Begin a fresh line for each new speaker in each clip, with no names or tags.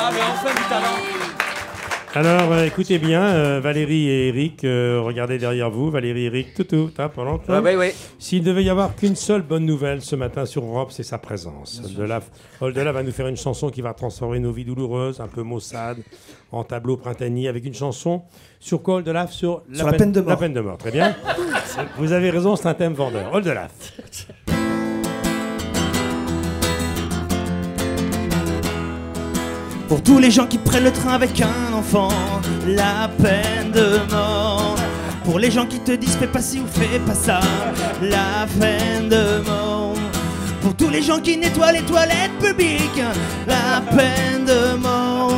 Ah, mais enfin du talent.
Alors, écoutez bien, Valérie et Eric, regardez derrière vous. Valérie et Eric, tout, pendant longtemps.
Oui.
S'il devait y avoir qu'une seule bonne nouvelle ce matin sur Europe, c'est sa présence. Oldelaf va nous faire une chanson qui va transformer nos vies douloureuses, un peu maussades, en tableau printanier, avec une chanson sur quoi, Oldelaf? Sur
la peine de mort.
La peine de mort, très bien. Vous avez raison, c'est un thème vendeur. Oldelaf.
Pour tous les gens qui prennent le train avec un enfant, la peine de mort. Pour les gens qui te disent fais pas ci ou fais pas ça, la peine de mort. Pour tous les gens qui nettoient les toilettes publiques, la peine de mort.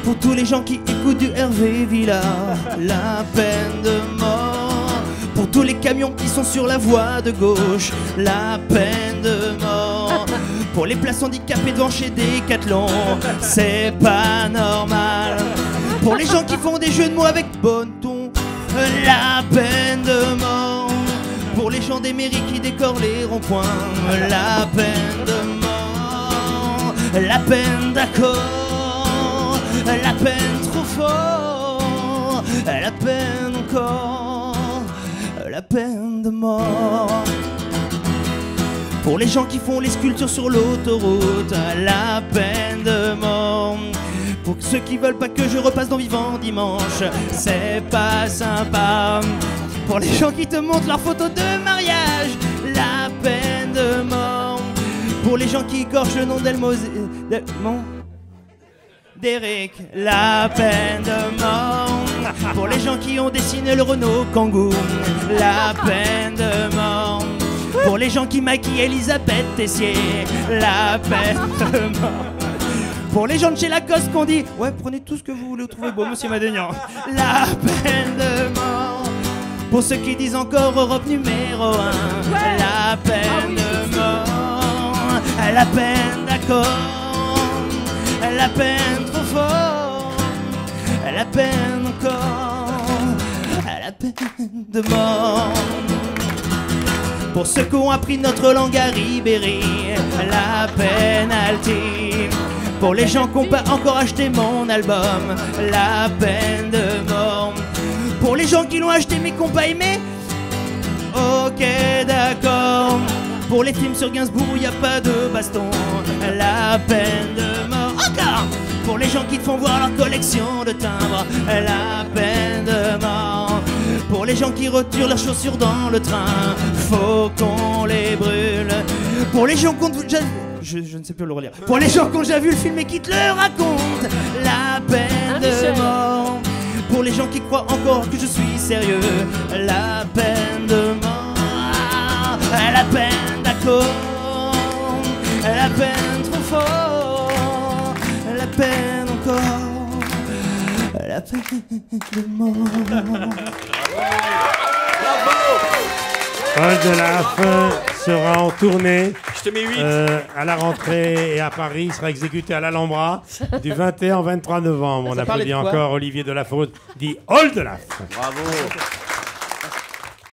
Pour tous les gens qui écoutent du Hervé Villard, la peine de mort. Pour tous les camions qui sont sur la voie de gauche, la peine de mort. Pour les places handicapées devant chez Decathlon, c'est pas normal. Pour les gens qui font des jeux de mots avec bon ton, la peine de mort. Pour les gens des mairies qui décorent les ronds-points, la peine de mort. La peine d'accord, la peine trop fort, la peine encore, la peine de mort. Pour les gens qui font les sculptures sur l'autoroute, la peine de mort. Pour ceux qui veulent pas que je repasse dans Vivant Dimanche, c'est pas sympa. Pour les gens qui te montrent leurs photos de mariage, la peine de mort. Pour les gens qui écorchent le nom d'Eric, la peine de mort. Pour les gens qui ont dessiné le Renault Kangoo, la peine de mort. Pour les gens qui maquillent Elisabeth Tessier, la peine de mort. Pour les gens de chez Lacoste qu'on dit ouais, prenez tout ce que vous voulez trouver beau, monsieur Madénian, la peine de mort. Pour ceux qui disent encore Europe numéro 1, la peine de mort. La peine d'accord, la peine trop fort, la peine encore, la peine de mort. Pour ceux qui ont appris notre langue à Ribéry, la pénalty. Pour les gens qui n'ont pas encore acheté mon album, la peine de mort. Pour les gens qui l'ont acheté mais qui n'ont pas aimé, ok d'accord. Pour les films sur Gainsbourg où il n'y a pas de baston, la peine de mort. Encore. Pour les gens qui te font voir leur collection de timbres, la peine de mort. Pour les gens qui retirent leurs chaussures dans le train, faut qu'on les brûle. Pour les gens qui ont déjà... Je ne sais plus le relire. Pour les gens qui ont déjà vu le film et qui te le racontent, la peine de mort. Pour les gens qui croient encore que je suis sérieux, la peine de mort. La peine d'accord, la peine trop fort, la peine encore, la peine de mort.
Oldelaf sera en tournée
Je te mets 8.
à la rentrée et à Paris. Il sera exécuté à l'Alhambra du 21 au 23 novembre. On applaudit encore Olivier Delafosse, dit Oldelaf.
Bravo.